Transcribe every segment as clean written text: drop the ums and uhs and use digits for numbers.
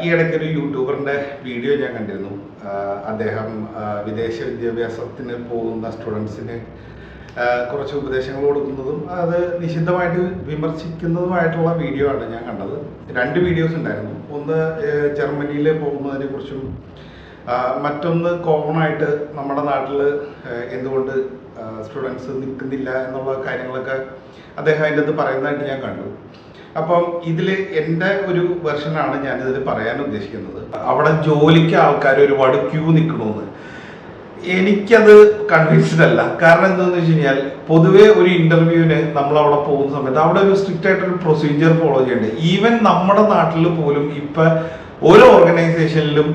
ഈ ഇടയ്ക്കൊരു യൂട്യൂബറിൻ്റെ വീഡിയോ ഞാൻ കണ്ടിരുന്നു. അദ്ദേഹം വിദേശ വിദ്യാഭ്യാസത്തിന് പോകുന്ന സ്റ്റുഡൻസിന് കുറച്ച് ഉപദേശങ്ങൾ കൊടുക്കുന്നതും അത് നിശിതമായിട്ട് വിമർശിക്കുന്നതുമായിട്ടുള്ള വീഡിയോ ആണ് ഞാൻ കണ്ടത്. 2 വീഡിയോസ് ഉണ്ടായിരുന്നു. ഒന്ന് ജർമ്മനിയിൽ പോകുന്നതിനെ കുറിച്ചും മറ്റൊന്ന് കോമൺ ആയിട്ട് നമ്മുടെ നാട്ടിൽ എന്തുകൊണ്ട് സ്റ്റുഡൻസ് നിൽക്കുന്നില്ല എന്നുള്ള കാര്യങ്ങളൊക്കെ അദ്ദേഹം അതിൻ്റെ അത് പറയുന്നതായിട്ട് ഞാൻ കണ്ടു. അപ്പം ഇതിൽ എൻ്റെ ഒരു വെർഷനാണ് ഞാനിതിൽ പറയാൻ ഉദ്ദേശിക്കുന്നത്. അവിടെ ജോലിക്ക് ആൾക്കാർ ഒരുപാട് ക്യൂ നിൽക്കണമെന്ന് എനിക്കത് കൺവിൻസ്ഡ് അല്ല. കാരണം എന്താണെന്ന് വെച്ച് കഴിഞ്ഞാൽ പൊതുവേ ഒരു ഇന്റർവ്യൂവിന് നമ്മൾ അവിടെ പോകുന്ന സമയത്ത് അവിടെ ഒരു സ്ട്രിക്റ്റ് ആയിട്ടൊരു പ്രൊസീജിയർ ഫോളോ ചെയ്യേണ്ടത്. ഈവൻ നമ്മുടെ നാട്ടിൽ പോലും ഇപ്പം ഓരോ ഓർഗനൈസേഷനിലും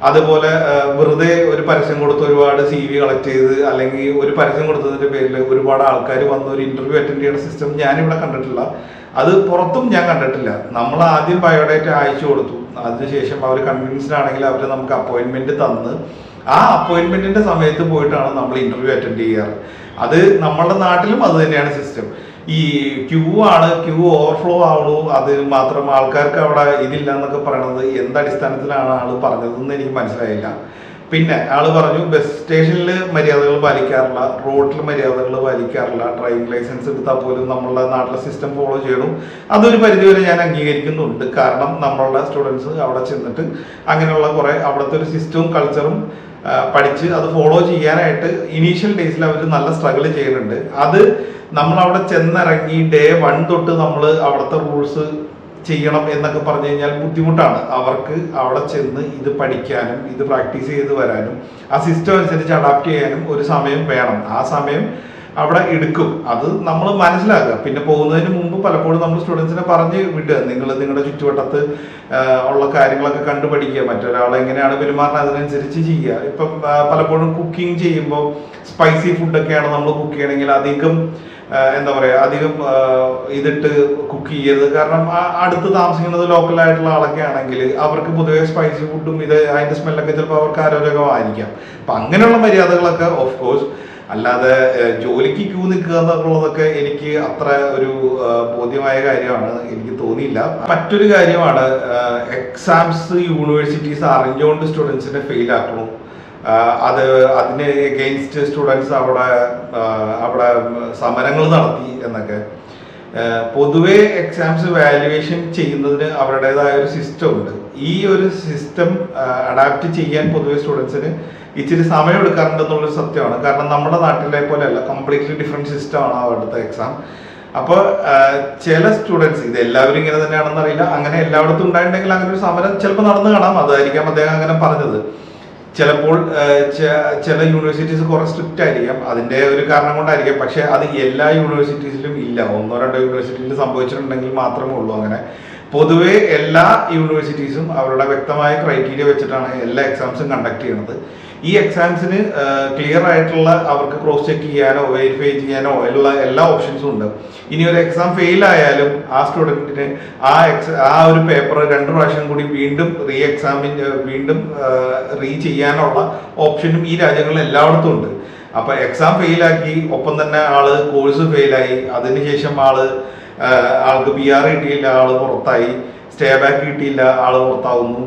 അതുപോലെ വെറുതെ ഒരു പരസ്യം കൊടുത്ത് ഒരുപാട് CV കളക്ട് ചെയ്ത് അല്ലെങ്കിൽ ഒരു പരസ്യം കൊടുത്തതിന്റെ പേരിൽ ഒരുപാട് ആൾക്കാർ വന്ന് ഒരു ഇന്റർവ്യൂ അറ്റൻഡ് ചെയ്യുന്ന സിസ്റ്റം ഞാനിവിടെ കണ്ടിട്ടില്ല. അത് പുറത്തും ഞാൻ കണ്ടിട്ടില്ല. നമ്മൾ ആദ്യം ബയോഡേറ്റ അയച്ചു കൊടുത്തു, അതിനുശേഷം അവർ കൺവിൻസ്ഡ് ആണെങ്കിൽ അവർ നമുക്ക് അപ്പോയിന്റ്മെന്റ് തന്ന് ആ അപ്പോയിന്റ്മെന്റിന്റെ സമയത്ത് പോയിട്ടാണ് നമ്മൾ ഇന്റർവ്യൂ അറ്റൻഡ് ചെയ്യാറ്. അത് നമ്മളുടെ നാട്ടിലും അത് തന്നെയാണ് സിസ്റ്റം. ഈ ക്യൂ ഓവർഫ്ലോ ആവണു, അത് മാത്രം ആൾക്കാർക്ക് അവിടെ ഇതില്ല എന്നൊക്കെ പറയണത് എന്തടിസ്ഥാനത്തിലാണ് ആള് പറഞ്ഞതെന്ന് എനിക്ക് മനസ്സിലായില്ല. പിന്നെ ആള് പറഞ്ഞു ബസ് സ്റ്റേഷനിൽ മര്യാദകൾ പാലിക്കാറില്ല, റോഡിൽ മര്യാദകൾ പാലിക്കാറില്ല, ഡ്രൈവിംഗ് ലൈസൻസ് എടുത്താൽ പോലും നമ്മളുടെ നാട്ടിലെ സിസ്റ്റം ഫോളോ ചെയ്യണം. അതൊരു പരിധിവരെ ഞാൻ അംഗീകരിക്കുന്നുണ്ട്. കാരണം നമ്മളുടെ സ്റ്റുഡൻസ് അവിടെ ചെന്നിട്ട് അങ്ങനെയുള്ള കുറെ അവിടുത്തെ ഒരു സിസ്റ്റവും കൾച്ചറും പഠിച്ച് അത് ഫോളോ ചെയ്യാനായിട്ട് ഇനീഷ്യൽ ഡേയ്സിൽ അവർ നല്ല സ്ട്രഗിൾ ചെയ്യുന്നുണ്ട്. അത് നമ്മൾ അവിടെ ചെന്നിറങ്ങി Day 1 തൊട്ട് നമ്മൾ അവിടുത്തെ റൂൾസ് ചെയ്യണം എന്നൊക്കെ പറഞ്ഞു കഴിഞ്ഞാൽ ബുദ്ധിമുട്ടാണ്. അവർക്ക് അവിടെ ചെന്ന് ഇത് പഠിക്കാനും ഇത് പ്രാക്ടീസ് ചെയ്ത് വരാനും ആ സിസ്റ്റം അനുസരിച്ച് അഡാപ്റ്റ് ചെയ്യാനും ഒരു സമയം വേണം. ആ സമയം അവിടെ എടുക്കും. അത് നമ്മൾ മനസ്സിലാക്കുക. പിന്നെ പോകുന്നതിന് മുമ്പ് പലപ്പോഴും നമ്മൾ സ്റ്റുഡൻസിനെ പറഞ്ഞ് വിടുക, നിങ്ങൾ നിങ്ങളുടെ ചുറ്റുവട്ടത്ത് ഉള്ള കാര്യങ്ങളൊക്കെ കണ്ടുപഠിക്കുക, മറ്റൊരാളെ എങ്ങനെയാണ് പെരുമാറുന്നത് അതിനനുസരിച്ച് ചെയ്യുക. ഇപ്പം പലപ്പോഴും കുക്കിംഗ് ചെയ്യുമ്പോൾ സ്പൈസി ഫുഡൊക്കെയാണ് നമ്മൾ കുക്ക് ചെയ്യണമെങ്കിൽ അധികം അധികം ഇതിട്ട് കുക്ക് ചെയ്യരുത്. കാരണം അടുത്ത് താമസിക്കുന്നത് ലോക്കലായിട്ടുള്ള ആളൊക്കെ ആണെങ്കിൽ അവർക്ക് പൊതുവെ സ്പൈസി ഫുഡും അതിന്റെ സ്മെല്ലൊക്കെ ചിലപ്പോൾ അവർക്ക് ആരോഗ്യമായിരിക്കാം. അപ്പം അങ്ങനെയുള്ള മര്യാദകളൊക്കെ ഓഫ് കോഴ്സ്. അല്ലാതെ ജോലിക്ക് ക്യൂ നിൽക്കുക എന്നുള്ളതൊക്കെ എനിക്ക് അത്ര ഒരു ബോധ്യമായ കാര്യമാണ് എനിക്ക് തോന്നിയില്ല. മറ്റൊരു കാര്യമാണ് എക്സാംസ് യൂണിവേഴ്സിറ്റീസ് അറിഞ്ഞുകൊണ്ട് സ്റ്റുഡൻസിനെ ഫെയിൽ ആക്കണം. അതിന് എഗെയിൻസ്റ്റ് സ്റ്റുഡൻസ് അവിടെ സമരങ്ങൾ നടത്തി എന്നൊക്കെ. പൊതുവെ എക്സാംസ് വാല്യുവേഷൻ ചെയ്യുന്നതിന് അവരുടേതായ ഒരു സിസ്റ്റം ഉണ്ട്. ഈ ഒരു സിസ്റ്റം അഡാപ്റ്റ് ചെയ്യാൻ പൊതുവെ സ്റ്റുഡൻസിന് ഇച്ചിരി സമയം എടുക്കാറുണ്ടെന്നുള്ളൊരു സത്യമാണ്. കാരണം നമ്മുടെ നാട്ടിലെ പോലെയല്ല, കംപ്ലീറ്റ്ലി ഡിഫറെൻറ്റ് സിസ്റ്റമാണ് അവിടുത്തെ എക്സാം. അപ്പോൾ ചില സ്റ്റുഡൻസ്, ഇത് എല്ലാവരും ഇങ്ങനെ തന്നെയാണെന്ന് അറിയില്ല, അങ്ങനെ എല്ലായിടത്തും ഉണ്ടായിട്ടുണ്ടെങ്കിൽ അങ്ങനെ ഒരു സമരം ചിലപ്പോൾ നടന്നു കാണാം. അതായിരിക്കാം അദ്ദേഹം അങ്ങനെ പറഞ്ഞത്. ചിലപ്പോൾ ചില യൂണിവേഴ്സിറ്റീസ് കുറെ സ്ട്രിക്റ്റ് ആയിരിക്കാം, അതിൻ്റെ ഒരു കാരണം കൊണ്ടായിരിക്കാം. പക്ഷെ അത് എല്ലാ യൂണിവേഴ്സിറ്റീസിലും ഇല്ല. 1-2 യൂണിവേഴ്സിറ്റിയിൽ സംഭവിച്ചിട്ടുണ്ടെങ്കിൽ മാത്രമേ ഉള്ളൂ അങ്ങനെ. പൊതുവെ എല്ലാ യൂണിവേഴ്സിറ്റീസും അവരുടെ വ്യക്തമായ ക്രൈറ്റീരിയ വെച്ചിട്ടാണ് എല്ലാ എക്സാംസും കണ്ടക്ട് ചെയ്യുന്നത്. ഈ എക്സാംസിന് ക്ലിയർ ആയിട്ടുള്ള അവർക്ക് ക്രോസ് ചെക്ക് ചെയ്യാനോ വെരിഫൈ ചെയ്യാനോ ഉള്ള എല്ലാ ഓപ്ഷൻസും ഉണ്ട്. ഇനി ഒരു എക്സാം ഫെയിൽ ആയാലും ആ സ്റ്റുഡൻറ്റിന് ആ ഒരു പേപ്പർ 2 പ്രാവശ്യം കൂടി വീണ്ടും വീണ്ടും റീ ചെയ്യാനുള്ള ഓപ്ഷനും ഈ രാജ്യങ്ങളിൽ എല്ലായിടത്തും ഉണ്ട്. അപ്പൊ എക്സാം ഫെയിലാക്കി ഒപ്പം തന്നെ ആള് കോഴ്സ് ഫെയിലായി, അതിനുശേഷം ആൾക്ക് PR കിട്ടിയില്ല, ആള് പുറത്തായി, സ്റ്റേ ബാക്ക് കിട്ടിയില്ല, ആള് പുറത്താവുന്നു.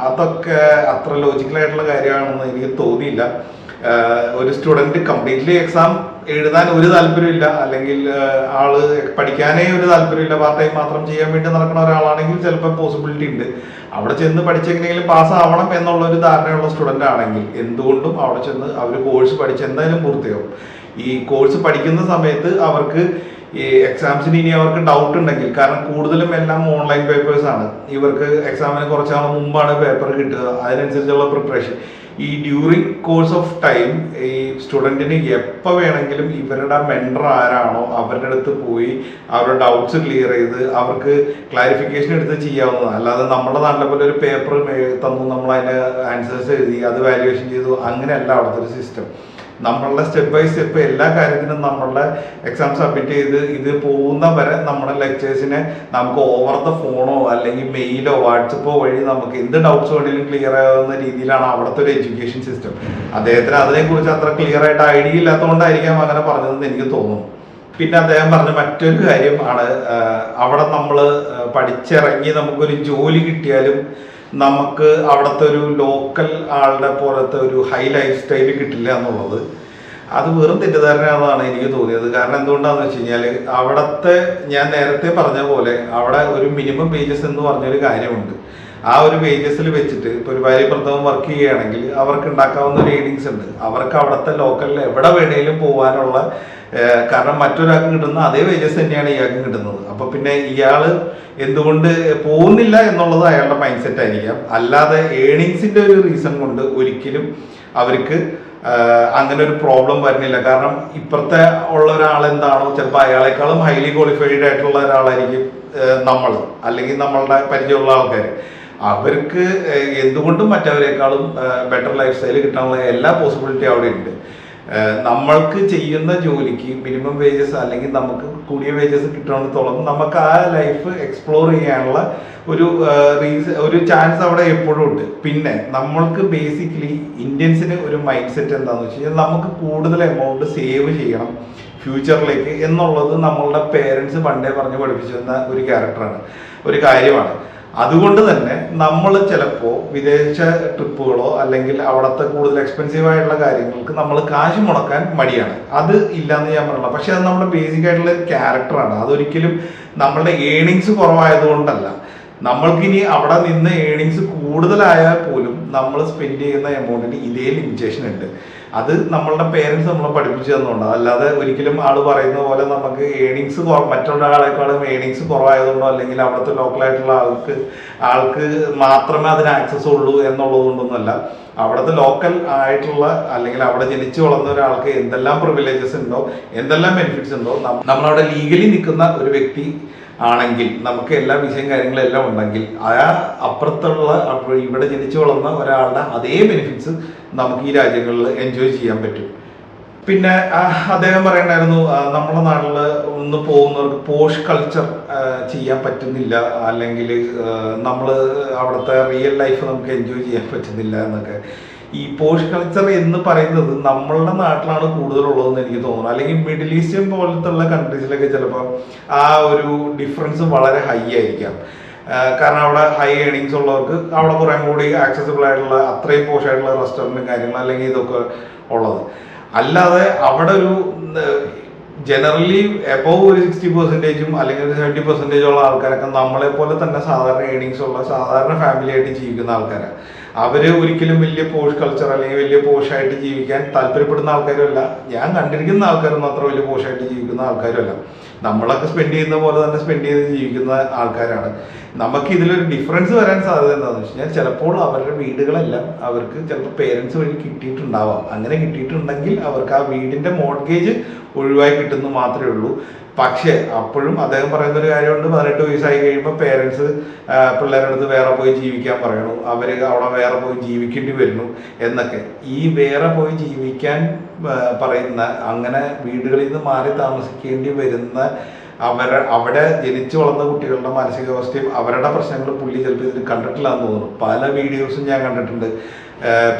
അതൊക്കെ അത്ര ലോജിക്കലായിട്ടുള്ള കാര്യമാണെന്ന് എനിക്ക് തോന്നിയില്ല. ഒരു സ്റ്റുഡൻറ്റ് കംപ്ലീറ്റ്ലി എക്സാം എഴുതാൻ ഒരു താല്പര്യമില്ല, അല്ലെങ്കിൽ ആള് പഠിക്കാനേ ഒരു താല്പര്യമില്ല, പാർട്ട് ടൈം മാത്രം ചെയ്യാൻ വേണ്ടി നടക്കുന്ന ഒരാളാണെങ്കിൽ ചിലപ്പോൾ പോസിബിലിറ്റി ഉണ്ട്. അവിടെ ചെന്ന് പഠിച്ചെങ്ങനെയെങ്കിലും പാസ്സാവണം എന്നുള്ളൊരു ധാരണയുള്ള സ്റ്റുഡൻ്റ് ആണെങ്കിൽ എന്തുകൊണ്ടും അവിടെ ചെന്ന് അവർ കോഴ്സ് പഠിച്ച് എന്തായാലും പൂർത്തിയാവും. ഈ കോഴ്സ് പഠിക്കുന്ന സമയത്ത് അവർക്ക് ഈ എക്സാംസിന് ഇനി അവർക്ക് ഡൗട്ട് ഉണ്ടെങ്കിൽ, കാരണം കൂടുതലും എല്ലാം ഓൺലൈൻ പേപ്പേഴ്സ് ആണ്, ഇവർക്ക് എക്സാമിന് കുറച്ചാൾ മുമ്പാണ് പേപ്പർ കിട്ടുക, അതിനനുസരിച്ചുള്ള പ്രിപ്പറേഷൻ. ഈ ഡ്യൂറിങ് കോഴ്സ് ഓഫ് ടൈം ഈ സ്റ്റുഡൻറ്റിന് എപ്പോൾ വേണമെങ്കിലും ഇവരുടെ മെൻറ്റർ ആരാണോ അവരുടെ അടുത്ത് പോയി അവരുടെ ഡൗട്ട്സ് ക്ലിയർ ചെയ്ത് അവർക്ക് ക്ലാരിഫിക്കേഷൻ എടുത്ത് ചെയ്യാവുന്നതാണ്. അല്ലാതെ നമ്മുടെ നാട്ടിലെ പോലെ ഒരു പേപ്പർ തന്നു നമ്മൾ അതിൻ്റെ ആൻസേഴ്സ് എഴുതി അത് വാല്യുവേഷൻ ചെയ്തു, അങ്ങനെയല്ല അവിടുത്തെ ഒരു സിസ്റ്റം. നമ്മളുടെ സ്റ്റെപ്പ് ബൈ സ്റ്റെപ്പ് എല്ലാ കാര്യത്തിനും നമ്മളുടെ എക്സാം സബ്മിറ്റ് ചെയ്ത് ഇത് പോകുന്ന വരെ നമ്മുടെ ലെക്ചേഴ്സിനെ നമുക്ക് ഓവർ ദ ഫോണോ അല്ലെങ്കിൽ മെയിലോ വാട്സപ്പോ വഴി നമുക്ക് എന്ത് ഡൗട്ട്സ് വേണമെങ്കിലും ക്ലിയർ ആവുന്ന രീതിയിലാണ് അവിടുത്തെ ഒരു എഡ്യൂക്കേഷൻ സിസ്റ്റം. അദ്ദേഹത്തിന് അതിനെക്കുറിച്ച് അത്ര ക്ലിയർ ആയിട്ട് ഐഡിയ ഇല്ലാത്തതുകൊണ്ടായിരിക്കാം അങ്ങനെ പറഞ്ഞതെന്ന് എനിക്ക് തോന്നുന്നു. പിന്നെ അദ്ദേഹം പറഞ്ഞ മറ്റൊരു കാര്യം ആണ്, അവിടെ നമ്മൾ പഠിച്ചിറങ്ങി നമുക്കൊരു ജോലി കിട്ടിയാലും നമുക്ക് അവിടുത്തെ ഒരു ലോക്കൽ ആളുടെ പോലത്തെ ഒരു ഹൈ ലൈഫ് സ്റ്റൈൽ കിട്ടില്ല എന്നുള്ളത് അത് വെറും തെറ്റിദ്ധാരണയാണെന്നാണ് എനിക്ക് തോന്നിയത്. കാരണം എന്തുകൊണ്ടാണെന്ന് വെച്ച് കഴിഞ്ഞാൽ അവിടുത്തെ ഞാൻ നേരത്തെ പറഞ്ഞ പോലെ അവിടെ ഒരു മിനിമം വേജസ് എന്ന് പറഞ്ഞൊരു കാര്യമുണ്ട്. ആ ഒരു വേജസിൽ വെച്ചിട്ട് ഇപ്പോൾ ഒരു ഭാര്യഭർത്താവും വർക്ക് ചെയ്യുകയാണെങ്കിൽ അവർക്ക് ഉണ്ടാക്കാവുന്ന ഒരു ഏണിങ്സ് ഉണ്ട്. അവർക്ക് അവിടുത്തെ ലോക്കലിൽ എവിടെ വേണേലും പോകാനുള്ള കാരണം മറ്റൊരാൾക്ക് കിട്ടുന്ന അതേ വേജസ് തന്നെയാണ് ഇയാൾക്കും കിട്ടുന്നത്. അപ്പോൾ പിന്നെ ഇയാൾ എന്തുകൊണ്ട് പോകുന്നില്ല എന്നുള്ളത് അയാളുടെ മൈൻഡ് സെറ്റ് ആയിരിക്കാം. അല്ലാതെ ഏണിങ്സിന്റെ ഒരു റീസൺ കൊണ്ട് ഒരിക്കലും അവർക്ക് അങ്ങനെ ഒരു പ്രോബ്ലം വരുന്നില്ല. കാരണം ഇപ്പുറത്തെ ഉള്ള ഒരാൾ എന്താണോ ചിലപ്പോൾ അയാളെക്കാളും ഹൈലി ക്വാളിഫൈഡ് ആയിട്ടുള്ള ഒരാളായിരിക്കും നമ്മൾ, അല്ലെങ്കിൽ നമ്മളുടെ പരിചയമുള്ള ആൾക്കാർ. അവർക്ക് എന്തുകൊണ്ടും മറ്റവരെക്കാളും ബെറ്റർ ലൈഫ് സ്റ്റൈൽ കിട്ടാനുള്ള എല്ലാ പോസിബിലിറ്റി അവിടെ ഉണ്ട്. നമ്മൾക്ക് ചെയ്യുന്ന ജോലിക്ക് മിനിമം വേജസ് അല്ലെങ്കിൽ നമുക്ക് കൂടിയ വേജസ് കിട്ടുന്നിടത്തോളം നമുക്ക് ആ ലൈഫ് എക്സ്പ്ലോർ ചെയ്യാനുള്ള ഒരു ചാൻസ് അവിടെ എപ്പോഴും ഉണ്ട്. പിന്നെ നമ്മൾക്ക് ബേസിക്കലി ഇന്ത്യൻസിന് ഒരു മൈൻഡ് സെറ്റ് എന്താണെന്ന് വെച്ച് കഴിഞ്ഞാൽ നമുക്ക് കൂടുതൽ എമൗണ്ട് സേവ് ചെയ്യണം ഫ്യൂച്ചറിലേക്ക് എന്നുള്ളത് നമ്മളുടെ പേരൻസ് പണ്ടേ പറഞ്ഞ് പഠിപ്പിച്ചിരുന്ന ഒരു കാര്യമാണ്. അതുകൊണ്ട് തന്നെ നമ്മൾ ചിലപ്പോൾ വിദേശ ട്രിപ്പുകളോ അല്ലെങ്കിൽ അവിടുത്തെ കൂടുതൽ എക്സ്പെൻസീവ് ആയിട്ടുള്ള കാര്യങ്ങൾക്ക് നമ്മൾ കാശ് മുടക്കാൻ മടിയാണ്. അത് ഇല്ലയെന്ന് ഞാൻ പറഞ്ഞില്ല. പക്ഷെ അത് നമ്മുടെ ബേസിക് ആയിട്ടുള്ള ഒരു ക്യാരക്ടറാണ്. അതൊരിക്കലും നമ്മളുടെ ഏണിങ്സ് കുറവായതുകൊണ്ടല്ല. നമ്മൾക്കിനി അവിടെ നിന്ന് ഏണിങ്സ് കൂടുതലായാൽ പോലും നമ്മൾ സ്പെൻഡ് ചെയ്യുന്ന എമൗണ്ടിന് ഇതേ ലിമിറ്റേഷൻ ഉണ്ട്. അത് നമ്മളുടെ പേരൻസ് നമ്മളെ പഠിപ്പിച്ചു തന്നുകൊണ്ടാണ്. അല്ലാതെ ഒരിക്കലും ആൾ പറയുന്ന പോലെ നമുക്ക് ഏണിങ്സ് മറ്റുള്ള ആളെക്കാളും ഏണിങ്സ് കുറവായതുകൊണ്ടോ അല്ലെങ്കിൽ അവിടുത്തെ ലോക്കലായിട്ടുള്ള ആൾക്ക് മാത്രമേ അതിന് ആക്സസ് ഉള്ളൂ എന്നുള്ളത് കൊണ്ടൊന്നുമല്ല. അവിടുത്തെ ലോക്കൽ ആയിട്ടുള്ള അല്ലെങ്കിൽ അവിടെ ജനിച്ചു വളർന്ന ഒരാൾക്ക് എന്തെല്ലാം പ്രിവിലേജസ് ഉണ്ടോ, എന്തെല്ലാം ബെനിഫിറ്റ്സ് ഉണ്ടോ, നമ്മളവിടെ ലീഗലി നിൽക്കുന്ന ഒരു വ്യക്തി ആണെങ്കിൽ നമുക്ക് എല്ലാ വിഷയം കാര്യങ്ങളെല്ലാം ഉണ്ടെങ്കിൽ അപ്പുറത്തുള്ള ഇവിടെ ജനിച്ചു വളർന്ന ഒരാളുടെ അതേ ബെനിഫിറ്റ്സ് നമുക്ക് ഈ രാജ്യങ്ങളിൽ എൻജോയ് ചെയ്യാൻ പറ്റും. പിന്നെ അദ്ദേഹം പറയണ്ടായിരുന്നു നമ്മുടെ നാട്ടിൽ ഒന്ന് പോകുന്നവർക്ക് പോഷ് കൾച്ചർ ചെയ്യാൻ പറ്റുന്നില്ല, അല്ലെങ്കിൽ നമ്മൾ അവിടുത്തെ റിയൽ ലൈഫ് നമുക്ക് എൻജോയ് ചെയ്യാൻ പറ്റുന്നില്ല എന്നൊക്കെ. ഈ പോഷ് കൾച്ചർ എന്ന് പറയുന്നത് നമ്മളുടെ നാട്ടിലാണ് കൂടുതലുള്ളതെന്ന് എനിക്ക് തോന്നുന്നു. അല്ലെങ്കിൽ മിഡിൽ ഈസ്റ്റേൺ പോലത്തുള്ള കൺട്രീസിലൊക്കെ ചിലപ്പോൾ ആ ഒരു ഡിഫറൻസ് വളരെ ഹൈ ആയിരിക്കാം. കാരണം അവിടെ ഹൈ ഏണിങ്സ് ഉള്ളവർക്ക് അവിടെ കുറേ കൂടി ആക്സസിബിൾ ആയിട്ടുള്ള അത്രയും പോഷായിട്ടുള്ള റെസ്റ്റോറൻറ്റും കാര്യങ്ങളും അല്ലെങ്കിൽ ഇതൊക്കെ ഉള്ളത്. അല്ലാതെ അവിടെ ഒരു ജനറലി എബോവ് ഒരു 60% അല്ലെങ്കിൽ ഒരു 70% ഉള്ള ആൾക്കാരൊക്കെ നമ്മളെ പോലെ തന്നെ സാധാരണ ഏണിങ്സ് ഉള്ള സാധാരണ ഫാമിലി ആയിട്ട് ജീവിക്കുന്ന ആൾക്കാരാണ്. അവര് ഒരിക്കലും വലിയ പോഷ് കൾച്ചർ അല്ലെങ്കിൽ വലിയ പോഷായിട്ട് ജീവിക്കാൻ താല്പര്യപ്പെടുന്ന ആൾക്കാരുമല്ല. ഞാൻ കണ്ടിരിക്കുന്ന ആൾക്കാരൊന്നും അത്ര വലിയ പോഷായിട്ട് ജീവിക്കുന്ന ആൾക്കാരുമല്ല. നമ്മളൊക്കെ സ്പെൻഡ് ചെയ്യുന്ന പോലെ തന്നെ സ്പെൻഡ് ചെയ്ത് ജീവിക്കുന്ന ആൾക്കാരാണ്. നമുക്ക് ഇതിലൊരു ഡിഫറൻസ് വരാൻ സാധ്യത എന്താണെന്ന് വെച്ച് കഴിഞ്ഞാൽ ചിലപ്പോൾ അവരുടെ വീടുകളെല്ലാം അവർക്ക് ചിലപ്പോൾ പേരൻസ് വഴി കിട്ടിയിട്ടുണ്ടാവാം. അങ്ങനെ കിട്ടിയിട്ടുണ്ടെങ്കിൽ അവർക്ക് ആ വീടിന്റെ മോർഗേജ് ഒഴിവായി കിട്ടുന്നു മാത്രമേ ഉള്ളൂ. പക്ഷേ അപ്പോഴും അദ്ദേഹം പറയുന്ന ഒരു കാര്യമുണ്ട്, 18 വയസ്സായി കഴിയുമ്പോൾ പേരൻസ് പിള്ളേരുടെ അടുത്ത് വേറെ പോയി ജീവിക്കാൻ പറയണു, അവർ അവിടെ വേറെ പോയി ജീവിക്കേണ്ടി വരുന്നു എന്നൊക്കെ. ഈ വേറെ പോയി ജീവിക്കാൻ പറയുന്ന, അങ്ങനെ വീടുകളിൽ നിന്ന് മാറി താമസിക്കേണ്ടി വരുന്ന അവിടെ ജനിച്ചു വളർന്ന കുട്ടികളുടെ മാനസികാവസ്ഥയും അവരുടെ പ്രശ്നങ്ങളും പുള്ളി ചിലപ്പോൾ ഇതിൽ കണ്ടിട്ടില്ല എന്ന് തോന്നുന്നു. പല വീഡിയോസും ഞാൻ കണ്ടിട്ടുണ്ട്.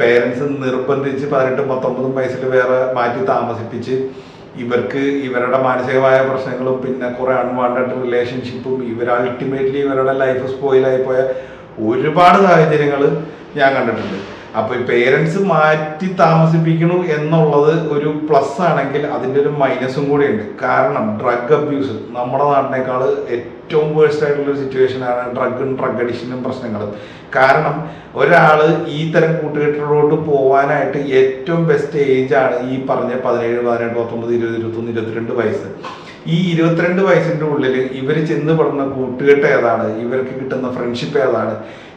പേരൻസ് നിർബന്ധിച്ച് 18-19 വയസ്സിൽ വേറെ മാറ്റി താമസിപ്പിച്ച് ഇവർക്ക് ഇവരുടെ മാനസികമായ പ്രശ്നങ്ങളും പിന്നെ കുറെ അൺവാണ്ടഡ് റിലേഷൻഷിപ്പും അൾട്ടിമേറ്റ്ലി ഇവരുടെ ലൈഫ് സ്പോയിലായി പോയ ഒരുപാട് സാഹചര്യങ്ങൾ ഞാൻ കണ്ടിട്ടുണ്ട്. അപ്പൊ ഈ പേരൻസ് മാറ്റി താമസിപ്പിക്കണു എന്നുള്ളത് ഒരു പ്ലസ് ആണെങ്കിൽ അതിൻ്റെ ഒരു മൈനസും കൂടി ഉണ്ട്. കാരണം ഡ്രഗ് അബ്യൂസ് നമ്മുടെ നാട്ടിനേക്കാൾ ഏറ്റവും വേഴ്സ്റ്റ് ആയിട്ടുള്ള ഒരു സിറ്റുവേഷനാണ് ഡ്രഗ് അഡിക്ഷനും പ്രശ്നങ്ങളും. കാരണം ഒരാൾ ഈ തരം കൂട്ടുകെട്ടിലോട്ട് പോകാനായിട്ട് ഏറ്റവും ബെസ്റ്റ് ഏജ് ആണ് ഈ പറഞ്ഞ 17, 18, 19, 20, 21, 22 വയസ്സ്. ഈ 22 വയസ്സിൻ്റെ ഉള്ളിൽ ഇവർ ചെന്ന് പെടുന്ന കൂട്ടുകെട്ട് ഏതാണ്, ഇവർക്ക് കിട്ടുന്ന ഫ്രണ്ട്ഷിപ്പ് ഏതാണ്,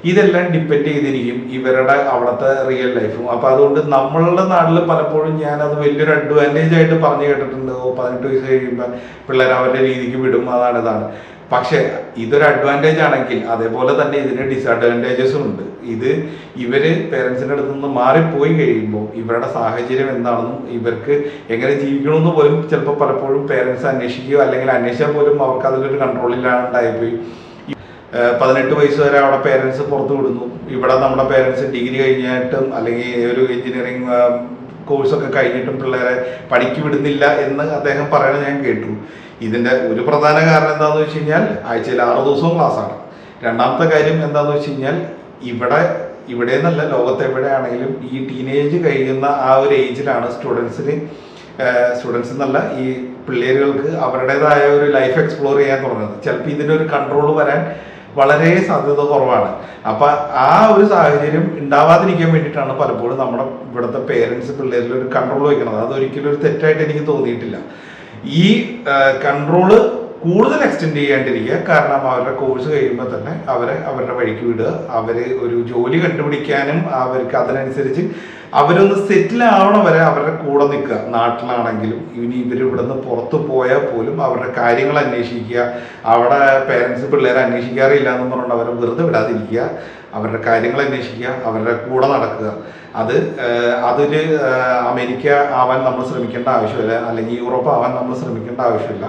ഇതെല്ലാം ഡിപ്പെൻഡ് ചെയ്തിരിക്കും ഇവരുടെ അവിടുത്തെ റിയൽ ലൈഫും. അപ്പൊ അതുകൊണ്ട് നമ്മളുടെ നാട്ടിൽ പലപ്പോഴും ഞാനത് വലിയൊരു അഡ്വാൻറ്റേജ് ആയിട്ട് പറഞ്ഞു കേട്ടിട്ടുണ്ട്. 18 വയസ്സ് കഴിയുമ്പോൾ പിള്ളേർ അവരുടെ രീതിക്ക് വിടും, ഇതാണ്. പക്ഷെ ഇതൊരു അഡ്വാൻറ്റേജ് ആണെങ്കിൽ അതേപോലെ തന്നെ ഇതിന് ഡിസഡ്വാൻറ്റേജസും ഉണ്ട്. ഇവര് പേരൻസിൻ്റെ അടുത്ത് നിന്ന് മാറിപ്പോയി കഴിയുമ്പോൾ ഇവരുടെ സാഹചര്യം എന്താണെന്നും ഇവർക്ക് എങ്ങനെ ജീവിക്കണമെന്ന് പോലും ചിലപ്പോൾ പലപ്പോഴും പേരൻസ് അന്വേഷിക്കുകയോ അല്ലെങ്കിൽ അന്വേഷിച്ചാൽ പോലും അവർക്ക് അതിലൊരു കൺട്രോളില്ലാണ്ടായിപ്പോയി. 18 വയസ്സ് വരെ അവിടെ പേരൻസ് പുറത്തു വിടുന്നു. ഇവിടെ നമ്മുടെ പേരൻസ് ഡിഗ്രി കഴിഞ്ഞിട്ടും അല്ലെങ്കിൽ ഒരു എഞ്ചിനീയറിംഗ് കോഴ്സൊക്കെ കഴിഞ്ഞിട്ടും പിള്ളേരെ പഠിക്ക് വിടുന്നില്ല എന്ന് അദ്ദേഹം പറയണത് ഞാൻ കേട്ടു. ഇതിൻ്റെ ഒരു പ്രധാന കാരണം എന്താണെന്ന് വെച്ച് കഴിഞ്ഞാൽ ആഴ്ചയിൽ 6 ദിവസവും ക്ലാസ്സാണ്. രണ്ടാമത്തെ കാര്യം എന്താണെന്ന് വെച്ച് കഴിഞ്ഞാൽ ഇവിടെ എന്നല്ല, ലോകത്ത് എവിടെയാണെങ്കിലും ഈ ടീനേജ് കഴിയുന്ന ആ ഒരു ഏജിലാണ് സ്റ്റുഡൻസ് എന്നല്ല, ഈ പിള്ളേരുകൾക്ക് അവരുടേതായ ഒരു ലൈഫ് എക്സ്പ്ലോർ ചെയ്യാൻ തുടങ്ങുന്നത്. ചിലപ്പോൾ ഇതിൻ്റെ ഒരു കൺട്രോൾ വരാൻ വളരെ സാധ്യത കുറവാണ്. അപ്പം ആ ഒരു സാഹചര്യം ഉണ്ടാവാതിരിക്കാൻ വേണ്ടിയിട്ടാണ് പലപ്പോഴും നമ്മുടെ ഇവിടുത്തെ പേരൻസ് പിള്ളേരിൽ ഒരു കൺട്രോൾ വയ്ക്കുന്നത്. അതൊരിക്കലും ഒരു തെറ്റായിട്ട് എനിക്ക് തോന്നിയിട്ടില്ല. ഈ കൺട്രോള് കൂടുതൽ എക്സ്റ്റെൻഡ് ചെയ്യാണ്ടിരിക്കുക. കാരണം അവരുടെ കോഴ്സ് കഴിയുമ്പോൾ തന്നെ അവരുടെ വഴിക്ക് വിടുക. ഒരു ജോലി കണ്ടുപിടിക്കാനും അവർക്ക് അതിനനുസരിച്ച് അവരൊന്ന് സെറ്റിൽ ആവണം വരെ അവരുടെ കൂടെ നിൽക്കുക. നാട്ടിലാണെങ്കിലും ഇനി ഇവിടെ നിന്ന് പുറത്ത് പോയാൽ പോലും അവരുടെ കാര്യങ്ങൾ അന്വേഷിക്കുക. അവിടെ പേരൻസ് പിള്ളേരെ അന്വേഷിക്കാറില്ല എന്ന് പറഞ്ഞുകൊണ്ട് അവരെ വെറുതെ വിടാതിരിക്കുക. അവരുടെ കാര്യങ്ങൾ അന്വേഷിക്കുക, അവരുടെ കൂടെ നടക്കുക. അതൊരു അമേരിക്ക ആവാൻ നമ്മൾ ശ്രമിക്കേണ്ട ആവശ്യമില്ല, അല്ലെങ്കിൽ യൂറോപ്പ് ആവാൻ നമ്മൾ ശ്രമിക്കേണ്ട ആവശ്യമില്ല.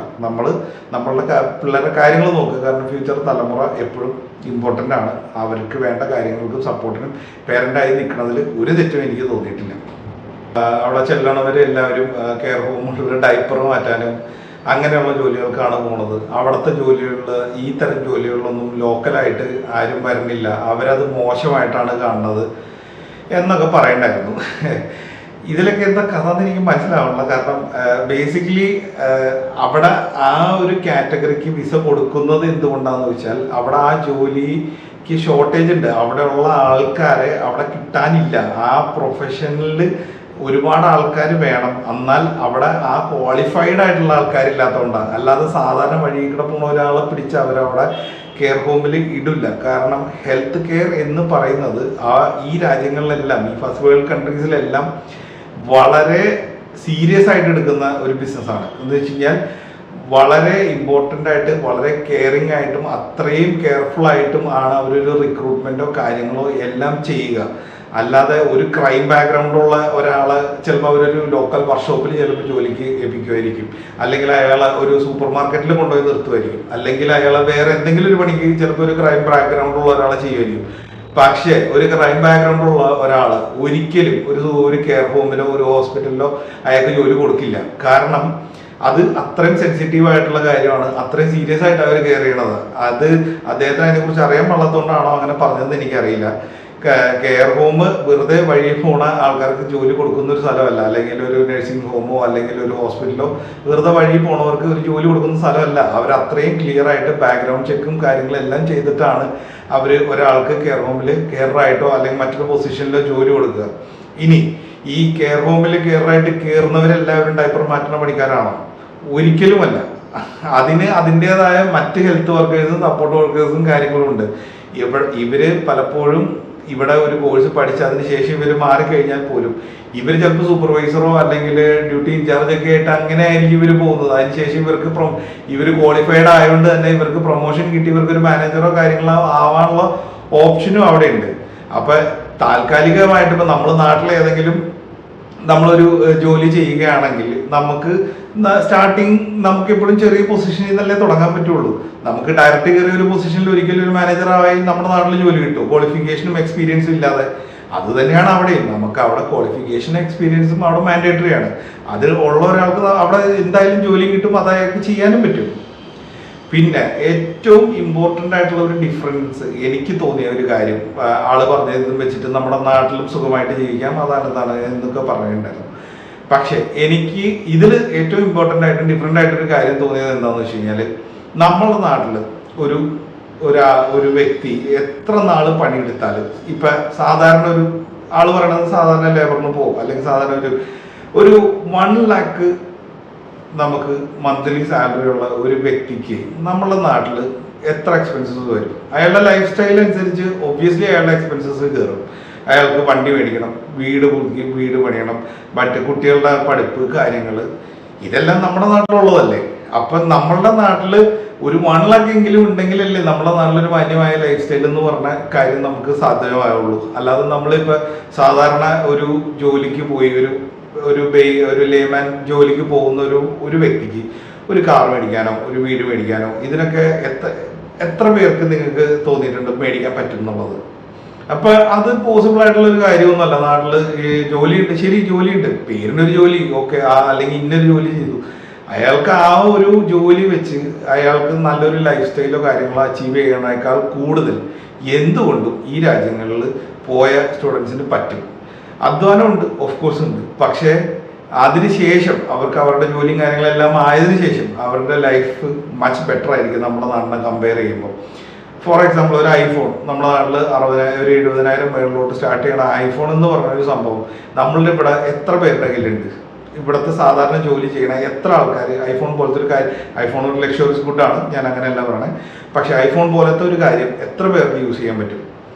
നമ്മളുടെ പിള്ളേരുടെ കാര്യങ്ങൾ നോക്കുക. കാരണം ഫ്യൂച്ചർ തലമുറ എപ്പോഴും ഇമ്പോർട്ടൻ്റ് ആണ്. അവർക്ക് വേണ്ട കാര്യങ്ങൾക്കും സപ്പോർട്ടിനും പേരൻ്റായി നിൽക്കുന്നതിൽ ഒരു തെറ്റും എനിക്ക് തോന്നിയിട്ടില്ല. അവിടെ ചെല്ലണവരെല്ലാവരും കെയർ ഹോമുകളിൽ ഡൈപ്പർ മാറ്റാനും അങ്ങനെയുള്ള ജോലികൾക്കാണ് പോണത്. അവിടുത്തെ ജോലികളിൽ ഈ തരം ജോലികളിലൊന്നും ലോക്കലായിട്ട് ആരും വരുന്നില്ല. അവരത് മോശമായിട്ടാണ് കാണുന്നത് എന്നൊക്കെ പറയണ്ടായിരുന്നു. ഇതിലൊക്കെ എന്താ കഥ എന്ന് എനിക്ക് മനസ്സിലാവണില്ല. കാരണം ബേസിക്കലി അവിടെ ആ ഒരു കാറ്റഗറിക്ക് വിസ കൊടുക്കുന്നത് എന്തുകൊണ്ടാന്ന് വെച്ചാൽ അവിടെ ആ ജോലിക്ക് ഷോർട്ടേജ് ഉണ്ട്. അവിടെയുള്ള ആൾക്കാരെ അവിടെ കിട്ടാനില്ല. ആ പ്രൊഫഷനിൽ ഒരുപാട് ആൾക്കാർ വേണം. എന്നാൽ അവിടെ ആ ക്വാളിഫൈഡ് ആയിട്ടുള്ള ആൾക്കാരില്ലാത്തതുകൊണ്ടാണ്. അല്ലാതെ സാധാരണ വഴി കൂടെ പോകുന്ന ഒരാളെ പിടിച്ച് അവരവിടെ കെയർ ഹോമിൽ ഇടില്ല. കാരണം ഹെൽത്ത് കെയർ എന്ന് പറയുന്നത് ഈ രാജ്യങ്ങളിലെല്ലാം, ഈ ഫസ്റ്റ് വേൾഡ് കൺട്രീസിലെല്ലാം വളരെ സീരിയസ് ആയിട്ട് എടുക്കുന്ന ഒരു ബിസിനസ്സാണ്. എന്ന് വെച്ച് കഴിഞ്ഞാൽ വളരെ ഇമ്പോർട്ടൻ്റ് ആയിട്ട്, വളരെ കെയറിങ് ആയിട്ടും അത്രയും കെയർഫുൾ ആയിട്ടും ആണ് അവരൊരു റിക്രൂട്ട്മെൻറ്റോ കാര്യങ്ങളോ എല്ലാം ചെയ്യുക. അല്ലാതെ ഒരു ക്രൈം ബാക്ക്ഗ്രൗണ്ടുള്ള ഒരാളെ ചിലപ്പോൾ അവരൊരു ലോക്കൽ വർക്ക്ഷോപ്പിൽ ചിലപ്പോൾ ജോലിക്ക് ഏൽപ്പിക്കുമായിരിക്കും, അല്ലെങ്കിൽ അയാളെ ഒരു സൂപ്പർ മാർക്കറ്റിൽ കൊണ്ടുപോയി നിർത്തുമായിരിക്കും, അല്ലെങ്കിൽ അയാളെ വേറെ എന്തെങ്കിലും ഒരു പണിക്ക് ചിലപ്പോൾ ഒരു ക്രൈം ബാക്ക്ഗ്രൗണ്ടുള്ള ഒരാളെ ചെയ്യുമായിരിക്കും. പക്ഷേ ഒരു ക്രൈം ബാക്ക്ഗ്രൗണ്ടുള്ള ഒരാൾ ഒരിക്കലും ഒരു കെയർ ഹോമിലോ ഒരു ഹോസ്പിറ്റലിലോ അയാൾക്ക് ജോലി കൊടുക്കില്ല. കാരണം അത് അത്രയും സെൻസിറ്റീവ് ആയിട്ടുള്ള കാര്യമാണ്, അത്രയും സീരിയസ് ആയിട്ട് അവർ കെയർ ചെയ്യണത്. അദ്ദേഹത്തിന് അതിനെക്കുറിച്ച് അറിയാൻ പാടാത്തതുകൊണ്ടാണോ അങ്ങനെ പറഞ്ഞതെന്ന് എനിക്കറിയില്ല. കെയർ ഹോം വെറുതെ വഴി പോണ ആൾക്കാർക്ക് ജോലി കൊടുക്കുന്ന ഒരു സ്ഥലമല്ല, അല്ലെങ്കിൽ ഒരു നഴ്സിംഗ് ഹോമോ അല്ലെങ്കിൽ ഒരു ഹോസ്പിറ്റലോ വെറുതെ വഴി പോണവർക്ക് ഒരു ജോലി കൊടുക്കുന്ന സ്ഥലമല്ല. അവർ അത്രയും ക്ലിയർ ആയിട്ട് ബാക്ക്ഗ്രൗണ്ട് ചെക്കും കാര്യങ്ങളെല്ലാം ചെയ്തിട്ടാണ് അവർ ഒരാൾക്ക് കെയർ ഹോമിൽ കെയറായിട്ടോ അല്ലെങ്കിൽ മറ്റൊരു പൊസിഷനിലോ ജോലി കൊടുക്കുക. ഇനി ഈ കെയർ ഹോമിൽ കെയറായിട്ട് കയറുന്നവരെല്ലാവരും ഡൈപ്പർ മാറ്റുന്ന പണിക്കാരാണോ? ഒരിക്കലുമല്ല. അതിൻ്റെതായ മറ്റ് ഹെൽത്ത് വർക്കേഴ്സും സപ്പോർട്ട് വർക്കേഴ്സും കാര്യങ്ങളും ഉണ്ട്. ഇവര് പലപ്പോഴും ഇവിടെ ഒരു കോഴ്സ് പഠിച്ച് അതിന് ശേഷം ഇവർ മാറിക്കഴിഞ്ഞാൽ പോലും ഇവർ ചിലപ്പോൾ സൂപ്പർവൈസറോ അല്ലെങ്കിൽ ഡ്യൂട്ടി ഇൻചാർജ് ഒക്കെ ആയിട്ട് അങ്ങനെ ആയിരിക്കും ഇവർ പോകുന്നത്. അതിനുശേഷം ഇവർ ക്വാളിഫൈഡ് ആയതുകൊണ്ട് തന്നെ ഇവർക്ക് പ്രൊമോഷൻ കിട്ടി ഇവർക്കൊരു മാനേജറോ കാര്യങ്ങളോ ആവാനുള്ള ഓപ്ഷനും അവിടെ ഉണ്ട്. അപ്പൊ താൽക്കാലികമായിട്ട് ഇപ്പൊ നമ്മൾ നാട്ടിൽ ഏതെങ്കിലും നമ്മളൊരു ജോലി ചെയ്യുകയാണെങ്കിൽ നമുക്ക് എപ്പോഴും ചെറിയ പൊസിഷനിൽ നിന്നല്ലേ തുടങ്ങാൻ പറ്റുള്ളൂ. നമുക്ക് ഡയറക്റ്റ് കയറിയ ഒരു പൊസിഷനിൽ ഒരിക്കലും ഒരു മാനേജറായി നമ്മുടെ നാട്ടിൽ ജോലി കിട്ടും, ക്വാളിഫിക്കേഷനും എക്സ്പീരിയൻസും ഇല്ലാതെ. അത് തന്നെയാണ് അവിടെയും. നമുക്ക് അവിടെ ക്വാളിഫിക്കേഷൻ എക്സ്പീരിയൻസും അവിടെ മാൻഡേറ്ററി ആണ്. അത് ഉള്ള ഒരാൾക്ക് അവിടെ എന്തായാലും ജോലി കിട്ടും, അത് അയാൾക്ക് ചെയ്യാനും പറ്റും. പിന്നെ ഏറ്റവും ഇമ്പോർട്ടൻ്റ് ആയിട്ടുള്ള ഒരു ഡിഫറൻസ് എനിക്ക് തോന്നിയ ഒരു കാര്യം, ആള് പറഞ്ഞതും വെച്ചിട്ട് നമ്മുടെ നാട്ടിലും സുഖമായിട്ട് ജീവിക്കാം, അതാണ് എന്നൊക്കെ പറഞ്ഞിട്ടുണ്ടായിരുന്നു. പക്ഷെ എനിക്ക് ഇതിൽ ഏറ്റവും ഇമ്പോർട്ടൻ്റ് ആയിട്ടും ഡിഫറെൻ്റ് ആയിട്ടൊരു കാര്യം തോന്നിയത് എന്താണെന്ന് വെച്ച് കഴിഞ്ഞാൽ, നമ്മുടെ നാട്ടിൽ ഒരു വ്യക്തി എത്ര നാള് പണിയെടുത്താലും, ഇപ്പം സാധാരണ ഒരു ആള് പറയണത് സാധാരണ ലേബറിന് പോകും, അല്ലെങ്കിൽ സാധാരണ ഒരു 1 lakh നമുക്ക് മന്ത്ലി സാലറി ഉള്ള ഒരു വ്യക്തിക്ക് നമ്മുടെ നാട്ടിൽ എത്ര എക്സ്പെൻസസ് വരും? അയാളുടെ ലൈഫ് സ്റ്റൈൽ അനുസരിച്ച് ഒബ്വിയസ്ലി അയാളുടെ എക്സ്പെൻസസ് കയറും. അയാൾക്ക് വണ്ടി മേടിക്കണം, വീട് പണിയണം, മറ്റ് കുട്ടികളുടെ പഠിപ്പ് കാര്യങ്ങൾ, ഇതെല്ലാം നമ്മുടെ നാട്ടിലുള്ളതല്ലേ. അപ്പം നമ്മളുടെ നാട്ടിൽ ഒരു 1 lakh എങ്കിലും ഉണ്ടെങ്കിലല്ലേ നമ്മുടെ നാട്ടിലൊരു മാന്യമായ ലൈഫ് സ്റ്റൈൽ എന്ന് പറഞ്ഞ കാര്യം നമുക്ക് സാധ്യമായുള്ളൂ. അല്ലാതെ നമ്മളിപ്പോൾ സാധാരണ ഒരു ജോലിക്ക് പോയി ഒരു ലേമാൻ ജോലിക്ക് പോകുന്ന ഒരു വ്യക്തിക്ക് ഒരു കാർ മേടിക്കാനോ ഒരു വീട് മേടിക്കാനോ ഇതിനൊക്കെ എത്ര പേർക്ക് നിങ്ങൾക്ക് തോന്നിയിട്ടുണ്ട് മേടിക്കാൻ പറ്റും എന്നുള്ളത്? അപ്പൊ അത് പോസിബിൾ ആയിട്ടുള്ള ഒരു കാര്യമൊന്നുമല്ല. നാട്ടില് ജോലിയുണ്ട്, ശരി ജോലിയുണ്ട്, പേരിനൊരു ജോലി, ഓക്കെ, അല്ലെങ്കിൽ ഇന്നൊരു ജോലി ചെയ്തു, അയാൾക്ക് ആ ഒരു ജോലി വെച്ച് അയാൾക്ക് നല്ലൊരു ലൈഫ് സ്റ്റൈലോ കാര്യങ്ങളോ അച്ചീവ് ചെയ്യണേക്കാൾ കൂടുതൽ എന്തുകൊണ്ടും ഈ രാജ്യങ്ങളിൽ പോയ സ്റ്റുഡൻസിന് പറ്റും. അധ്വാനമുണ്ട്, ഓഫ് കോഴ്സ് ഉണ്ട്. പക്ഷേ അതിനുശേഷം അവർക്ക് അവരുടെ ജോലിയും കാര്യങ്ങളെല്ലാം ആയതിനു ശേഷം അവരുടെ ലൈഫ് മച്ച് ബെറ്റർ ആയിരിക്കും നമ്മുടെ നാടിനെ കമ്പയർ ചെയ്യുമ്പോൾ. ഫോർ എക്സാമ്പിൾ, ഒരു ഐഫോൺ നമ്മുടെ നാട്ടിൽ 60,000 ഒരു 70,000 മേളിലോട്ട് സ്റ്റാർട്ട് ചെയ്യണ ഐഫോൺ എന്ന് പറഞ്ഞൊരു സംഭവം നമ്മളുടെ ഇവിടെ എത്ര പേരുടെ കയ്യിലുണ്ട്? ഇവിടുത്തെ സാധാരണ ജോലി ചെയ്യണ എത്ര ആൾക്കാർ ഐഫോൺ പോലത്തെ ഒരു കാര്യം, ഐഫോൺ ഒരു ലക്ഷറീസ് ഗുഡാണ്, ഞാൻ അങ്ങനെയല്ല പറയണേ, പക്ഷെ ഐഫോൺ പോലത്തെ ഒരു കാര്യം എത്ര പേർക്ക് യൂസ് ചെയ്യാൻ പറ്റും?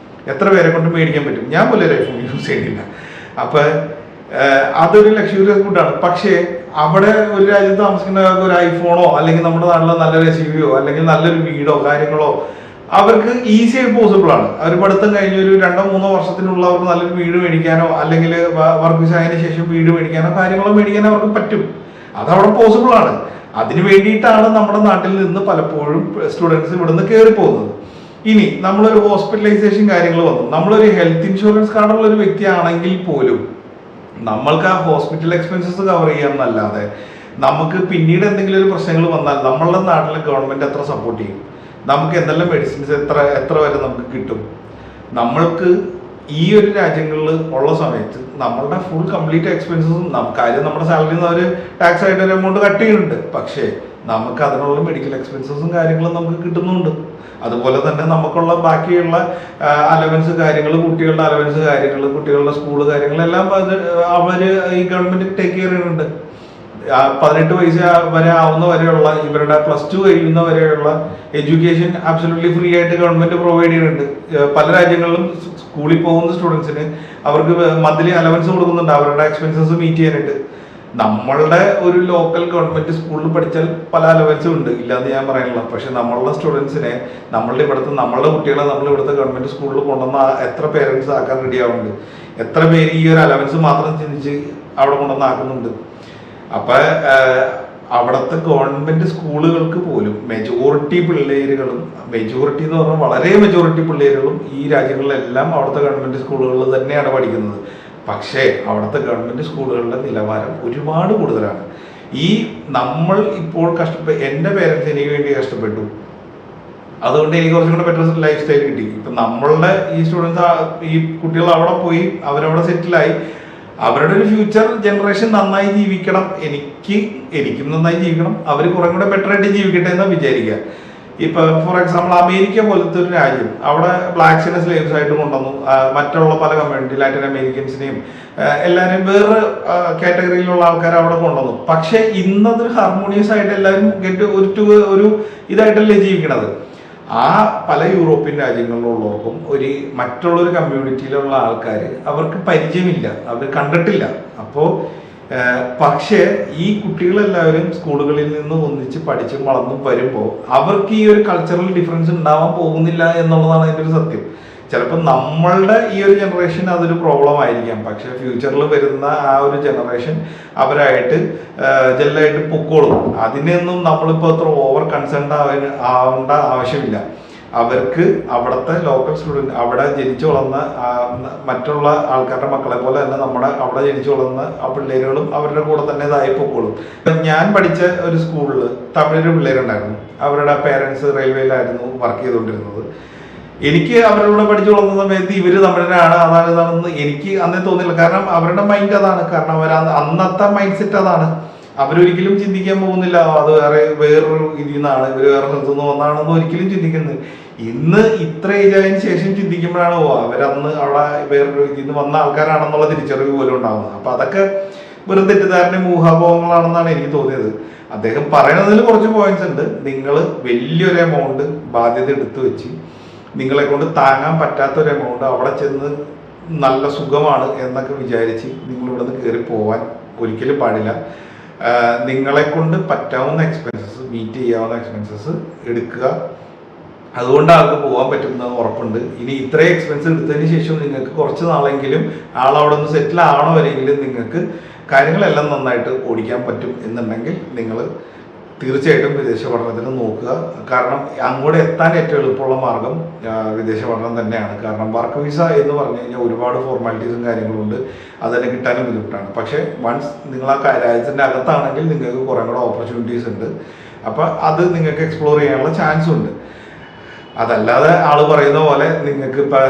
എത്ര പേരെ കൊണ്ട് മേടിക്കാൻ പറ്റും? ഞാൻ പോലെ ഒരു ഐഫോൺ യൂസ് ചെയ്യുന്നില്ല. അപ്പം അതൊരു ലക്ഷറിയസ് ഗുഡാണ്. പക്ഷേ അവിടെ ഒരു രാജ്യത്ത് താമസിക്കുന്നവർക്ക് ഒരു ഐഫോണോ അല്ലെങ്കിൽ നമ്മുടെ നാട്ടിലെ നല്ലൊരു SUV അല്ലെങ്കിൽ നല്ലൊരു വീടോ കാര്യങ്ങളോ അവർക്ക് ഈസി ആയി പോസിബിൾ ആണ്. അവർ പഠിത്തം കഴിഞ്ഞ് ഒരു 2-3 വർഷത്തിനുള്ള അവർക്ക് നല്ലൊരു വീട് മേടിക്കാനോ അല്ലെങ്കിൽ വർക്ക് വിസയതിനു ശേഷം വീട് മേടിക്കാനോ കാര്യങ്ങളോ മേടിക്കാനോ അവർക്ക് പറ്റും. അതവിടെ പോസിബിൾ ആണ്. അതിന് വേണ്ടിയിട്ടാണ് നമ്മുടെ നാട്ടിൽ നിന്ന് പലപ്പോഴും സ്റ്റുഡൻസ് ഇവിടുന്ന് കയറി പോകുന്നത്. ഇനി നമ്മളൊരു ഹോസ്പിറ്റലൈസേഷൻ കാര്യങ്ങൾ വന്നു, നമ്മളൊരു ഹെൽത്ത് ഇൻഷുറൻസ് കാർഡുള്ള ഒരു വ്യക്തിയാണെങ്കിൽ പോലും നമ്മൾക്ക് ആ ഹോസ്പിറ്റൽ എക്സ്പെൻസസ് കവർ ചെയ്യാമെന്നല്ലാതെ നമുക്ക് പിന്നീട് എന്തെങ്കിലും ഒരു പ്രശ്നങ്ങൾ വന്നാൽ നമ്മളുടെ നാട്ടിലെ ഗവൺമെന്റ് എത്ര സപ്പോർട്ട് ചെയ്യും? നമുക്ക് എന്തെല്ലാം മെഡിസിൻസ് എത്ര വരെ നമുക്ക് കിട്ടും? നമ്മൾക്ക് ഈ ഒരു രാജ്യങ്ങളിൽ ഉള്ള സമയത്ത് നമ്മളുടെ ഫുൾ കംപ്ലീറ്റ് എക്സ്പെൻസസും കാര്യം നമ്മുടെ സാലറിയിൽ നിന്ന് അവർ ടാക്സ് ആയിട്ട് ഒരു എമൗണ്ട് കട്ട് ചെയ്യുന്നുണ്ട്. പക്ഷേ നമുക്ക് അതിനുള്ള മെഡിക്കൽ എക്സ്പെൻസസും കാര്യങ്ങളും നമുക്ക് കിട്ടുന്നുണ്ട്. അതുപോലെ തന്നെ നമുക്കുള്ള ബാക്കിയുള്ള അലവൻസ് കാര്യങ്ങൾ, കുട്ടികളുടെ അലവൻസ് കാര്യങ്ങൾ, കുട്ടികളുടെ സ്കൂള് കാര്യങ്ങളെല്ലാം അവർ ഈ ഗവൺമെന്റ് ടേക്ക് കെയർ ചെയ്യുന്നുണ്ട്. 18 വയസ്സ് വരെ ആവുന്ന വരെയുള്ള ഇവരുടെ +2 കഴിയുന്ന വരെയുള്ള എഡ്യൂക്കേഷൻ അബ്സല്യൂട്ട്ലി ഫ്രീ ആയിട്ട് ഗവൺമെന്റ് പ്രൊവൈഡ് ചെയ്യുന്നുണ്ട്. പല രാജ്യങ്ങളിലും സ്കൂളിൽ പോകുന്ന സ്റ്റുഡൻസിന് അവർക്ക് മന്ത്ലി അലവൻസ് കൊടുക്കുന്നുണ്ട് അവരുടെ എക്സ്പെൻസസ് മീറ്റ് ചെയ്യാനായിട്ട്. നമ്മളുടെ ഒരു ലോക്കൽ ഗവൺമെന്റ് സ്കൂളിൽ പഠിച്ചാൽ പല അലവൻസും ഉണ്ട്, ഇല്ലാന്ന് ഞാൻ പറയാനില്ല. പക്ഷെ നമ്മളുടെ സ്റ്റുഡൻസിനെ നമ്മളുടെ കുട്ടികളെ നമ്മൾ ഇവിടുത്തെ ഗവൺമെന്റ് സ്കൂളിൽ കൊണ്ടുവന്ന എത്ര പേരൻസ് ആക്കാൻ റെഡി ആവുന്നുണ്ട്? എത്ര പേര് ഈ ഒരു അലവൻസ് മാത്രം ചിന്തിച്ച് അവിടെ കൊണ്ടുവന്നാക്കുന്നുണ്ട്? അപ്പൊ അവിടുത്തെ ഗവൺമെന്റ് സ്കൂളുകൾക്ക് പോലും മെജോറിറ്റി എന്ന് പറഞ്ഞാൽ വളരെ മെജോറിറ്റി പിള്ളേരുകളും ഈ രാജ്യങ്ങളിലെല്ലാം അവിടുത്തെ ഗവൺമെന്റ് സ്കൂളുകളിൽ തന്നെയാണ് പഠിക്കുന്നത്. പക്ഷേ അവിടുത്തെ ഗവൺമെന്റ് സ്കൂളുകളുടെ നിലവാരം ഒരുപാട് കൂടുതലാണ്. ഈ നമ്മൾ ഇപ്പോൾ എൻ്റെ പേരൻസ് എനിക്ക് വേണ്ടി കഷ്ടപ്പെട്ടു, അതുകൊണ്ട് എനിക്ക് കുറച്ചും കൂടെ ബെറ്റർ ലൈഫ് സ്റ്റൈൽ കിട്ടി. ഇപ്പൊ നമ്മളുടെ ഈ സ്റ്റുഡൻസ് ഈ കുട്ടികൾ അവിടെ പോയി അവരവിടെ സെറ്റിലായി, അവരുടെ ഒരു ഫ്യൂച്ചർ ജനറേഷൻ നന്നായി ജീവിക്കണം, എനിക്കും നന്നായി ജീവിക്കണം, അവർ കുറെ കൂടെ ബെറ്റർ ആയിട്ട് ജീവിക്കട്ടെ എന്ന് വിചാരിക്കുക. ഇപ്പൊ ഫോർ എക്സാമ്പിൾ അമേരിക്ക പോലത്തെ ഒരു രാജ്യം, അവിടെ ബ്ലാക്സിനെ സ്ലേവ്സ് ആയിട്ട് കൊണ്ടുവന്നു, മറ്റുള്ള പല കമ്മ്യൂണിറ്റി ലാറ്റിൻ അമേരിക്കൻസിനെയും എല്ലാവരെയും വേറെ കാറ്റഗറിയിലുള്ള ആൾക്കാരെ അവിടെ കൊണ്ടുവന്നു. പക്ഷെ ഇന്നതൊരു ഹാർമോണിയസ് ആയിട്ട് എല്ലാവരും ഒരു ഇതായിട്ടല്ലേ ജീവിക്കണത്. ആ പല യൂറോപ്യൻ രാജ്യങ്ങളിലുള്ളവർക്കും മറ്റുള്ളൊരു കമ്മ്യൂണിറ്റിയിലുള്ള ആൾക്കാർ അവർക്ക് പരിചയമില്ല, അവർ കണ്ടിട്ടില്ല. അപ്പോൾ പക്ഷേ ഈ കുട്ടികളെല്ലാവരും സ്കൂളുകളിൽ നിന്ന് ഒന്നിച്ച് പഠിച്ചും വളർന്നും വരുമ്പോൾ അവർക്ക് ഈ ഒരു കൾച്ചറൽ ഡിഫറൻസ് ഉണ്ടാവാൻ പോകുന്നില്ല എന്നുള്ളതാണ് അതിൻ്റെ ഒരു സത്യം. ചിലപ്പോൾ നമ്മളുടെ ഈ ഒരു ജനറേഷൻ അതൊരു പ്രോബ്ലം ആയിരിക്കാം, പക്ഷെ ഫ്യൂച്ചറിൽ വരുന്ന ആ ഒരു ജനറേഷൻ അവരായിട്ട് ജെല്ലായിട്ട് പൊക്കോളും. അതിനൊന്നും നമ്മളിപ്പോൾ അത്ര ഓവർ കൺസേൺഡ് ആവേണ്ട ആവശ്യമില്ല. അവർക്ക് അവിടുത്തെ ലോക്കൽ സ്റ്റുഡൻറ്, അവിടെ ജനിച്ചു വളർന്ന മറ്റുള്ള ആൾക്കാരുടെ മക്കളെ പോലെ തന്നെ അവിടെ ജനിച്ചു വളർന്ന ആ പിള്ളേരുകളും അവരുടെ കൂടെ തന്നെ ഇതായി പൊക്കോളും. ഞാൻ പഠിച്ച ഒരു സ്കൂളിൽ തമിഴ് പിള്ളേരുണ്ടായിരുന്നു. അവരുടെ പേരൻസ് റെയിൽവേയിലായിരുന്നു വർക്ക് ചെയ്തുകൊണ്ടിരുന്നത്. എനിക്ക് അവരുടെ കൂടെ പഠിച്ചു വളർന്ന സമയത്ത് ഇവര് തമിഴനാണ് ഇതാണെന്ന് എനിക്ക് അന്നേ തോന്നില്ല. കാരണം അവരുടെ മൈൻഡ് അതാണ്, കാരണം അന്നത്തെ മൈൻഡ് സെറ്റ് അതാണ്. അവരൊരിക്കലും ചിന്തിക്കാൻ പോകുന്നില്ല അത് വേറൊരു ഇതിൽ നിന്നാണ്, ഇവർ വേറെ സ്ഥലത്തു നിന്ന് വന്നാണെന്ന് ഒരിക്കലും ചിന്തിക്കുന്നത്. ഇന്ന് ഇത്ര ഏജായതിനു ശേഷം ചിന്തിക്കുമ്പോഴാണ് അവരന്ന് അവിടെ വേറൊരു ഇതിൽ നിന്ന് വന്ന ആൾക്കാരാണെന്നുള്ള തിരിച്ചറിവ് പോലും ഉണ്ടാകുന്നത്. അപ്പൊ അതൊക്കെ വെറും തെറ്റിദ്ധാരണയും ഊഹാപോഹങ്ങളാണെന്നാണ് എനിക്ക് തോന്നിയത്. അദ്ദേഹം പറയുന്നതിൽ കുറച്ച് പോയിന്റ്സ് ഉണ്ട്. നിങ്ങൾ വലിയൊരു എമൗണ്ട് ബാധ്യത എടുത്തു വെച്ച് നിങ്ങളെ കൊണ്ട് താങ്ങാൻ പറ്റാത്തൊരു എമൗണ്ട് അവിടെ ചെന്ന് നല്ല സുഖമാണ് എന്നൊക്കെ വിചാരിച്ച് നിങ്ങൾ ഇവിടെ നിന്ന് കയറി പോവാൻ ഒരിക്കലും പാടില്ല. നിങ്ങളെ കൊണ്ട് പറ്റാവുന്ന എക്സ്പെൻസസ്, മീറ്റ് ചെയ്യാവുന്ന എക്സ്പെൻസസ് എടുക്കുക. അതുകൊണ്ട് ആൾക്ക് പോകാൻ പറ്റുന്ന ഉറപ്പുണ്ട്. ഇനി ഇത്രയും എക്സ്പെൻസ് എടുത്തതിന് ശേഷം നിങ്ങൾക്ക് കുറച്ച് നാളെങ്കിലും ആളവിടെ ഒന്ന് സെറ്റിൽ ആവണ വരെയെങ്കിലും നിങ്ങൾക്ക് കാര്യങ്ങളെല്ലാം നന്നായിട്ട് ഓടിക്കാൻ പറ്റും എന്നുണ്ടെങ്കിൽ നിങ്ങൾ തീർച്ചയായിട്ടും വിദേശ പഠനത്തിന് നോക്കുക. കാരണം അങ്ങോട്ട് എത്താൻ ഏറ്റവും എളുപ്പമുള്ള മാർഗം വിദേശ പഠനം തന്നെയാണ്. കാരണം വർക്ക് വിസ എന്ന് പറഞ്ഞു കഴിഞ്ഞാൽ ഒരുപാട് ഫോർമാലിറ്റീസും കാര്യങ്ങളുണ്ട്, അതിനെ കിട്ടാനും ബുദ്ധിമുട്ടാണ്. പക്ഷേ വൺസ് നിങ്ങൾ ആ രാജ്യത്തിൻ്റെ അകത്താണെങ്കിൽ നിങ്ങൾക്ക് കുറേ കൂടെ ഓപ്പർച്യൂണിറ്റീസ് ഉണ്ട്. അപ്പോൾ അത് നിങ്ങൾക്ക് എക്സ്പ്ലോർ ചെയ്യാനുള്ള ചാൻസ് ഉണ്ട്. അതല്ലാതെ ആൾ പറയുന്ന പോലെ നിങ്ങൾക്ക് ഇപ്പം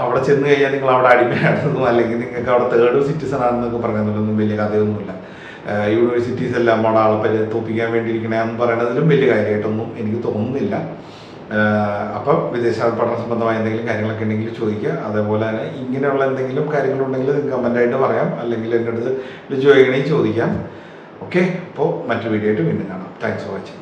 അവിടെ ചെന്ന് കഴിഞ്ഞാൽ നിങ്ങൾ അവിടെ അടിമയാണെന്നും അല്ലെങ്കിൽ നിങ്ങൾക്ക് അവിടെ തേർഡ് സിറ്റിസൺ ആണെന്നൊക്കെ പറയുന്നതിലൊന്നും വലിയ കഥയൊന്നുമില്ല. യൂണിവേഴ്സിറ്റീസ് എല്ലാം അവിടെ ആളെ തോപ്പിക്കാൻ വേണ്ടിയിരിക്കണമെന്ന് പറയുന്നതിലും വലിയ കാര്യമായിട്ടൊന്നും എനിക്ക് തോന്നുന്നില്ല. അപ്പം വിദേശ പഠന സംബന്ധമായ എന്തെങ്കിലും കാര്യങ്ങളൊക്കെ ഉണ്ടെങ്കിൽ ചോദിക്കുക. അതേപോലെ തന്നെ ഇങ്ങനെയുള്ള എന്തെങ്കിലും കാര്യങ്ങളുണ്ടെങ്കിൽ നിങ്ങൾക്ക് കമൻ്റായിട്ട് പറയാം, അല്ലെങ്കിൽ എൻ്റെ അടുത്ത് ചോദിക്കണമെങ്കിൽ ചോദിക്കാം. ഓക്കെ, അപ്പോൾ മറ്റൊരു വീഡിയോ ആയിട്ട് വീണ്ടും കാണാം. Thanks for watching.